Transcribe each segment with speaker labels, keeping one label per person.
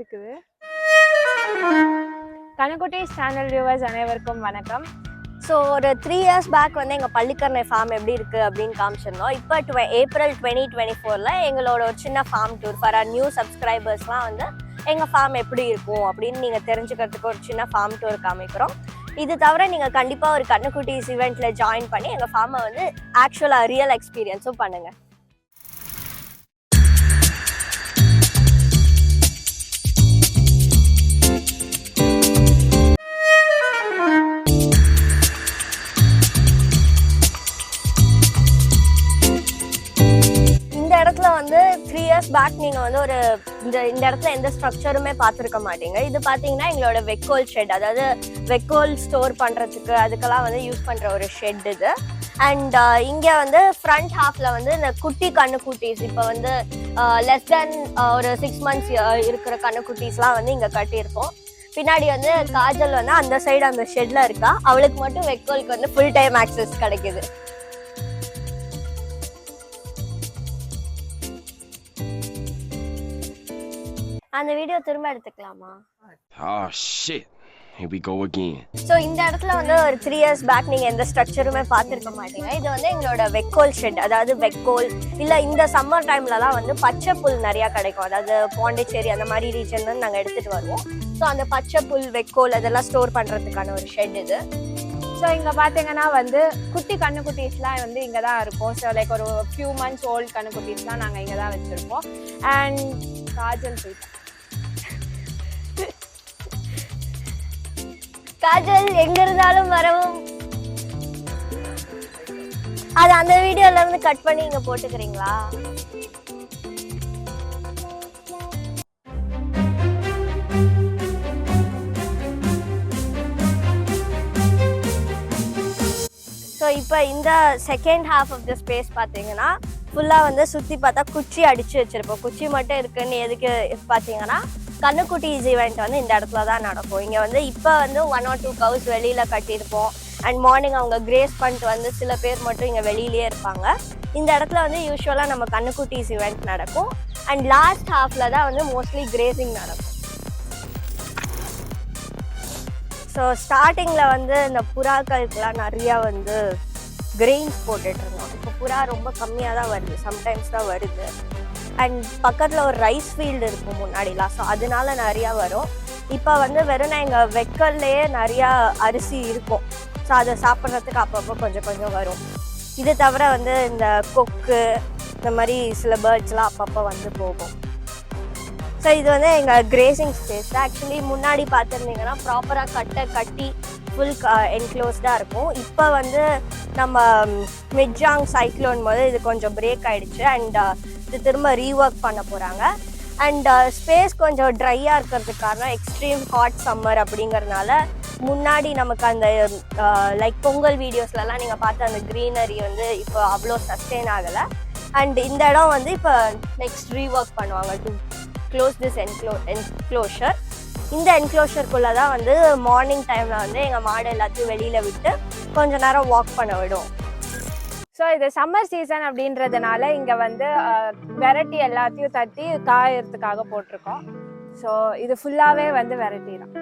Speaker 1: இருக்குது. கனகுட்டீஸ் channel viewers அனைவருக்கும் வணக்கம்.
Speaker 2: ஸோ ஒரு 3 years பேக் வந்து எங்கள் பள்ளிக்கரணை ஃபார்ம் எப்படி இருக்குது அப்படின்னு காமிச்சிருந்தோம். இப்போ April 2024 எங்களோட ஒரு சின்ன farm tour for our new சப்ஸ்கிரைபர்ஸ்லாம் வந்து எங்கள் ஃபார்ம் எப்படி இருக்கும் அப்படின்னு நீங்கள் தெரிஞ்சுக்கிறதுக்கு ஒரு சின்ன ஃபார்ம் டூர் காமிக்கிறோம். இது தவிர நீங்கள் கண்டிப்பாக ஒரு கண்ணுக்குட்டீஸ் ஈவெண்ட்டில் ஜாயின் பண்ணி எங்கள் ஃபார்மை வந்து ஆக்சுவலாக ரியல் எக்ஸ்பீரியன்ஸும் பண்ணுங்கள். வந்து 3 years பேக் நீங்கள் வந்து ஒரு இந்த இடத்துல எந்த ஸ்ட்ரக்சருமே பார்த்துருக்க மாட்டீங்க. இது பார்த்தீங்கன்னா எங்களோட வெக்கோல் ஷெட், அதாவது வெக்கோல் ஸ்டோர் பண்ணுறதுக்கு அதுக்கெல்லாம் வந்து யூஸ் பண்ணுற ஒரு ஷெட் இது. அண்ட் இங்கே வந்து ஃப்ரண்ட் ஹாஃபில் வந்து இந்த குட்டி கண்ணுக்குட்டீஸ், இப்போ வந்து லெஸ் தென் ஒரு 6 months இருக்கிற கண்ணுக்குட்டீஸ்லாம் வந்து இங்கே கட்டியிருக்கோம். பின்னாடி வந்து காஜல் வந்து அந்த சைடு அந்த ஷெட்டில் இருக்கா, அவளுக்கு மட்டும் வெக்கோலுக்கு வந்து ஃபுல் டைம் ஆக்சஸ் கிடைக்குது. அந்த வீடியோ திரும்ப எடுத்துக்கலாமா?
Speaker 3: Oh shit. Here we go again.
Speaker 2: So இந்த இடத்துல வந்து ஒரு 3 years பேக் நீங்கள் எந்த ஸ்ட்ரக்சருமே பார்த்துருக்க மாட்டீங்க. இது வந்து எங்களோட வெக்கோல் ஷெட், அதாவது வெக்கோல் இல்லை இந்த சம்மர் டைம்லலாம் வந்து பச்சை புல் நிறையா கிடைக்கும், அதாவது பாண்டிச்சேரி அந்த மாதிரி ரீஜன் வந்து நாங்கள் எடுத்துகிட்டு வருவோம். ஸோ அந்த பச்சை புல் வெக்கோல் அதெல்லாம் ஸ்டோர் பண்ணுறதுக்கான ஒரு ஷெட் இது.
Speaker 1: ஸோ இங்கே பார்த்தீங்கன்னா வந்து குட்டி கண்ணுக்குட்டீஸ்லாம் வந்து இங்கே தான் இருக்கும். ஸோ லைக் ஒரு ஃபியூ மந்த்ஸ் ஓல்டு கண்ணுக்குட்டீஸ்லாம் நாங்கள் இங்கே தான் வச்சுருப்போம். அண்ட் காஜல் போயிட்டோம்.
Speaker 2: காஜல் எங்க இருந்தாலும் வரவும், அது அந்த வீடியோல இருந்து கட் பண்ணி இங்க போட்டுக்கிறீங்களா? ஸோ இப்போ இந்த second half of the space பார்த்தீங்கன்னா ஃபுல்லாக வந்து சுற்றி பார்த்தா குச்சி அடித்து வச்சுருப்போம். குச்சி மட்டும் இருக்குன்னு எதுக்கு பார்த்தீங்கன்னா கண்ணுக்குட்டீஸ் ஈவெண்ட் வந்து இந்த இடத்துல தான் நடக்கும். இங்கே வந்து இப்போ வந்து 1 or 2 cows வெளியில் கட்டியிருப்போம். அண்ட் மார்னிங் அவங்க கிரேஸ் பண்ணிட்டு வந்து சில பேர் மட்டும் இங்கே வெளியிலே இருப்பாங்க. இந்த இடத்துல வந்து யூஸ்வலாக நம்ம கண்ணுக்குட்டீஸ் ஈவெண்ட் நடக்கும். அண்ட் லாஸ்ட் ஹாஃபில் தான் வந்து மோஸ்ட்லி கிரேசிங் நடக்கும். ஸோ ஸ்டார்டிங்கில் வந்து இந்த புறாக்களுக்கெலாம் நிறையா வந்து கிரெயின்ஸ் போட்டுட்ருந்தோம். இப்போ புறா ரொம்ப கம்மியாக தான் வருது, சம்டைம்ஸ் தான் வருது. அண்ட் பக்கத்தில் ஒரு ரைஸ் ஃபீல்டு இருக்கும் முன்னாடிலாம், ஸோ அதனால நிறையா வரும். இப்போ வந்து வெறும் எங்கள் வெக்கல்லையே நிறையா அரிசி இருக்கும், ஸோ அதை சாப்பிட்றதுக்கு அப்பப்போ கொஞ்சம் கொஞ்சம் வரும். இது தவிர வந்து இந்த கொக்கு இந்த மாதிரி சில பேர்ட்ஸ்லாம் அப்பப்போ வந்து போகும். ஸோ இது வந்து எங்கள் கிரேசிங் ஸ்பேஸ். ஆக்சுவலி முன்னாடி பார்த்துருந்தீங்கன்னா ப்ராப்பராக கட்டி ஃபுல் என்க்ளோஸ்டாக இருக்கும். இப்போ வந்து நம்ம மிட்ஜாங் சைக்ளோன் போது இது கொஞ்சம் பிரேக் ஆகிடுச்சு. அண்ட் இது திரும்ப ரீஒர்க் பண்ண போகிறாங்க. அண்ட் ஸ்பேஸ் கொஞ்சம் ட்ரையாக இருக்கிறதுக்கு காரணம் எக்ஸ்ட்ரீம் ஹாட் சம்மர் அப்படிங்கிறதுனால முன்னாடி நமக்கு அந்த லைக் பொங்கல் வீடியோஸ்லலாம் நீங்கள் பார்த்த அந்த க்ரீனரி வந்து இப்போ அவ்வளோ சஸ்டெயின் ஆகலை. அண்ட் இந்த இடம் வந்து இப்போ நெக்ஸ்ட் ரீஒர்க் பண்ணுவாங்க டு க்ளோஸ் திஸ் என்க்ளோஷர். இந்த என்க்ளோஷருக்குள்ளே தான் வந்து மார்னிங் டைமில் வந்து எங்கள் மாடு எல்லாத்தையும் வெளியில் விட்டு கொஞ்சம் நேரம் வாக் பண்ண விடும்.
Speaker 1: ஸோ இது சம்மர் சீசன் அப்படின்றதுனால இங்கே வந்து வெரைட்டி எல்லாத்தையும் தட்டி காயறதுக்காக போட்டிருக்கோம். ஸோ இது ஃபுல்லாகவே வந்து வெரைட்டி தான்.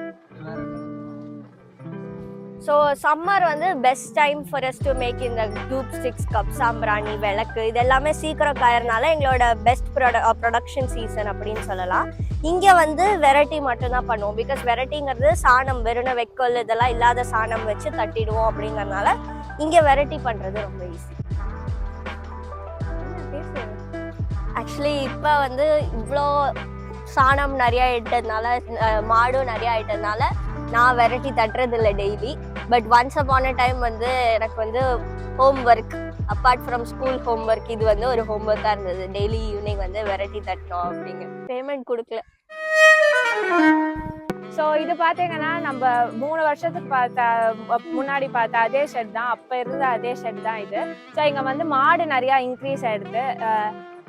Speaker 2: ஸோ சம்மர் வந்து best time for us to make இந்த டூப் ஸ்டிக்ஸ், கப் சாம்பிராணி, விளக்கு இது எல்லாமே சீக்கிரம் காயறதுனால எங்களோட பெஸ்ட் ப்ரொடக்ஷன் சீசன் அப்படின்னு சொல்லலாம். இங்கே வந்து வெரைட்டி மட்டும்தான் பண்ணுவோம். பிகாஸ் வெரைட்டிங்கிறது சாணம், வெறும் வெக்கல் இதெல்லாம் இல்லாத சாணம் வச்சு தட்டிடுவோம். அப்படிங்கிறதுனால இங்கே வெரைட்டி பண்ணுறது ரொம்ப ஈஸி. ஆக்சுவலி இப்போ வந்து இவ்வளோ சாணம் நிறையா இட்டதுனால, மாடும் நிறையா ஆயிட்டதுனால நான் வெரைட்டி தட்டுறது இல்லை daily. But once upon a time வந்து எனக்கு வந்து home work, apart from school home work, இது வந்து ஒரு ஹோம் ஒர்க்காக இருந்தது. டெய்லி ஈவினிங் வந்து வெரைட்டி தட்டணும் அப்படிங்க. பேமெண்ட் கொடுக்கல.
Speaker 1: ஸோ இது பார்த்தீங்கன்னா நம்ம 3 வருஷத்துக்கு முன்னாடி பார்த்த அதே ஷெட் தான், அப்போ இருந்த அதே ஷெட் தான் இது. ஸோ இங்கே வந்து மாடு நிறையா இன்க்ரீஸ் ஆகிடுது.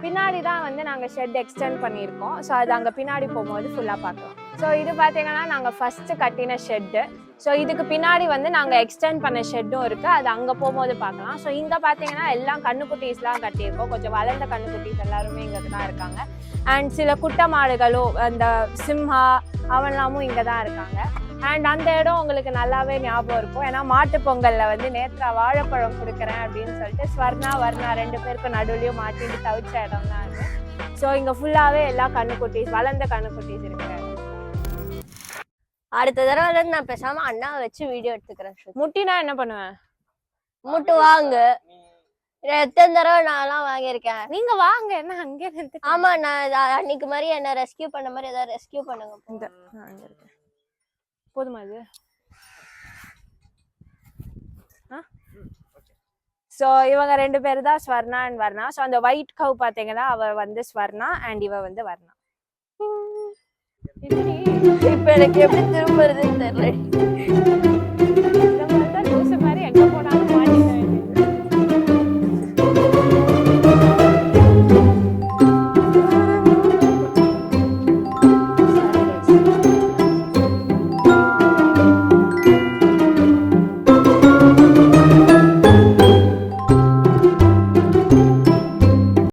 Speaker 1: பின்னாடி தான் வந்து நாங்கள் ஷெட் எக்ஸ்டெண்ட் பண்ணியிருக்கோம். ஸோ அது அங்கே பின்னாடி போகும்போது ஃபுல்லாக பார்க்கலாம். ஸோ இது பார்த்தீங்கன்னா நாங்கள் ஃபஸ்ட்டு கட்டின ஷெட்டு. ஸோ இதுக்கு பின்னாடி வந்து நாங்கள் எக்ஸ்டெண்ட் பண்ண ஷெட்டும் இருக்குது, அது அங்கே போகும்போது பார்க்கலாம். ஸோ இங்கே பார்த்தீங்கன்னா எல்லாம் கண்ணுக்குட்டீஸ்லாம் கட்டியிருக்கோம், கொஞ்சம் வளர்ந்த கண்ணுக்குட்டீஸ் எல்லாருமே இங்கே தான் இருக்காங்க. அண்ட் சில குட்டை மாடுகளும் அந்த சிம்ஹா அவன்லாமும் இங்கே தான் இருக்காங்க. அண்ட் அந்த இடம் உங்களுக்கு நல்லாவே ஞாபகம் இருக்கும், ஏன்னா மாட்டு பொங்கலில் வந்து நேத்ரா வாழைப்பழம் கொடுக்குறேன் அப்படின்னு சொல்லிட்டு ஸ்வர்ணா வர்ணா 2 பேருக்கும் நடுவுலையும் மாட்டிட்டு தவிச்ச இடம் தான் அது. ஸோ இங்கே ஃபுல்லாகவே எல்லா கண்ணுக்குட்டீஸ் வளர்ந்த கண்ணுக்குட்டீஸ் இருக்கிற இடம்.
Speaker 2: அடுத்த தடவை நான் பேசாம அண்ணா வச்சு வீடியோ எடுத்துக்கிறேன்.
Speaker 1: முட்டினா என்ன பண்ணுவேன்?
Speaker 2: முட்டு வாங்க, எத்தனை தடவை நான்லாம் வாங்கியிருக்கேன்.
Speaker 1: நீங்க வாங்க, என்ன அங்கே இருந்து.
Speaker 2: ஆமா, நான் அன்னைக்கு மாதிரி என்ன ரெஸ்கியூ பண்ண மாதிரி ஏதாவது ரெஸ்கியூ பண்ணுங்க.
Speaker 1: போதுமா இது? ஸோ இவங்க 2 பேர் தான் ஸ்வர்ணா அண்ட் வர்ணா. ஸோ அந்த ஒயிட் கவ் பார்த்தீங்கன்னா அவ வந்து ஸ்வர்ணா அண்ட் இவ வந்து வர்ணா.
Speaker 2: இப்ப எனக்கு எப்படி திரும்புறதுன்னு தெரியல.